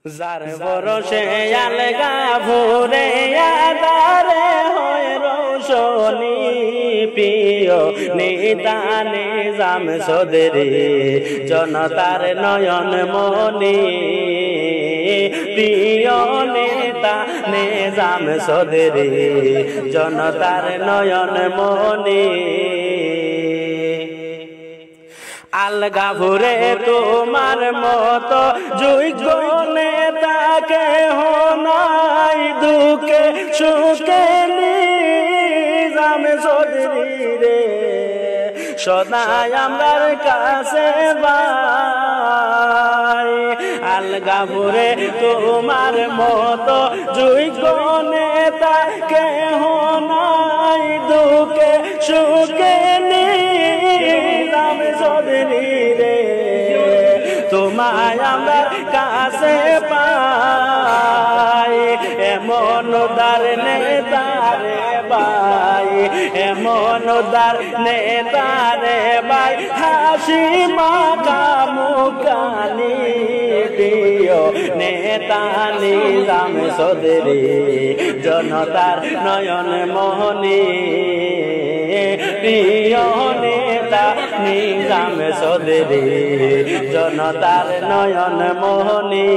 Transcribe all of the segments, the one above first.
যার ভরসে আলগা ভোরে আদারে হয় রোশনী প্রিয় নেতা নিজাম সদরে জনতার নয়ন মনি প্রিয় নেতা নিজাম সদরে জনতার নয়ন মনি আলগা ভোরে তোমার মতো যোগ্য নেতা কেহ নাই দুঃখে সুখে নিজাম চৌধুরী রে সদাই আমরার কাছে ভাই আলগা ভোরে তোমার মতো যোগ্য নেতা কেহ নাই দুঃখে সুখে নিজাম চৌধুরী রে তোমায় আমার কাছে পাই এমন উদার নেতা রে ভাই এমন উদার নেতা রে ভাই হাসি মাখা মুখানি প্রিয় নেতা নিজাম চৌধুরী জনতার নয়ন মোহনী প্রিয় নেতা নিজাম চৌধুরী জনতার নয়ন মোহনী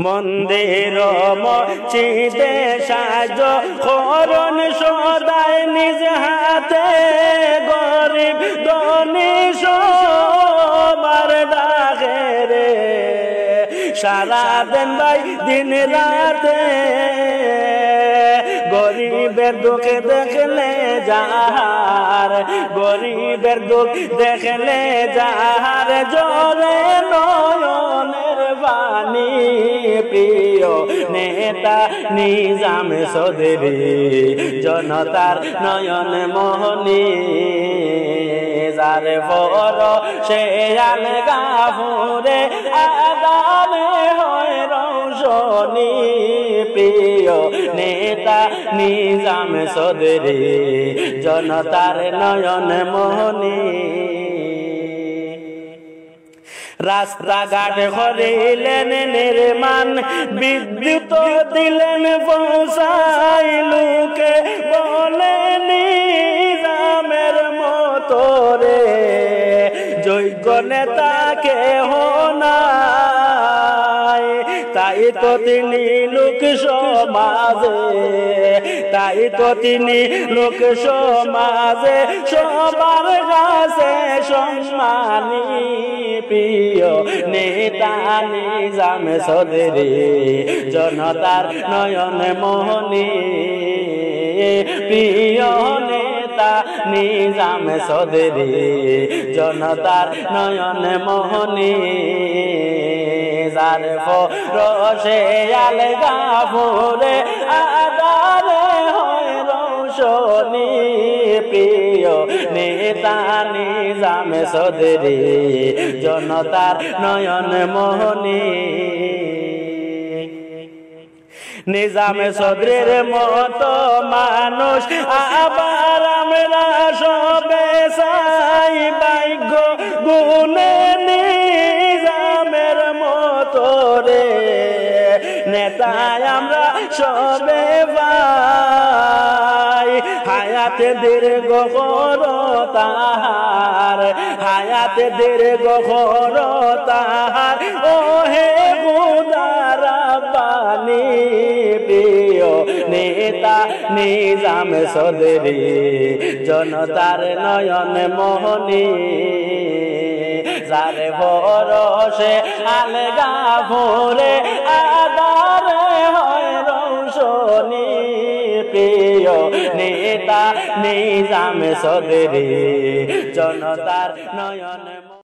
মন্দির মসজিদে সাজ করণ সদাই নিজ হাতে গরিব ধনী সবার ডাকে রে সারা দিন ভাই দিন রাতে গরিবের দুঃখে দেখলে যাহার গরিবের দুঃখ দেখলে যাহার জলে নয়নের বাণী প্রিয় নেতা নিজাম চৌধুরী জনতার নয়ন মোহনী যার ভরসে আলগা ভোরে আদারে হয় রোশনী প্রিয় নেতা নিজাম চৌধুরী জনতার নয়ন মোহনী রাস্তাঘাট করিলেন নির্মাণ বিদ্যুৎ দিলেন পৌঁছাই লোকে বলে নিজামের মতো রে যোগ্য নেতা কেহ নাই তাই তো তিনি লোক সমাজে তাই তো তিনি লোক সমাজে সবার কাছে সম্মানী প্রিয় নেতা নিজাম চৌধুরী জনতার নয়ন মোহনী প্রিয় নেতা নিজাম চৌধুরী জনতার নয়ন মোহনী যার ভরসে আলগা ভোরে আদারে হয় রোশনী প্রিয় নেতা নিজাম চৌধুরী জনতার নয়ন মোহনী নিজাম চৌধুরীর মতো মানুষ আবার আমরা সবে চাই ভাগ্য গুণে নিজামের মতো রে নেতায় আমরা সবে ভাই হায়াতে দীর্ঘ করো তাহার হায়াতে দীর্ঘ করো তাহার ও হে গুদারা পানি প্রিয় নেতা নিজাম চৌধুরী জনতার নয়ন মোহনী যার ভরসে আলগা ভোরে আদারে হয় রোশনী প্রিয় নেতা নিজাম চৌধুরী জনতার নয়ন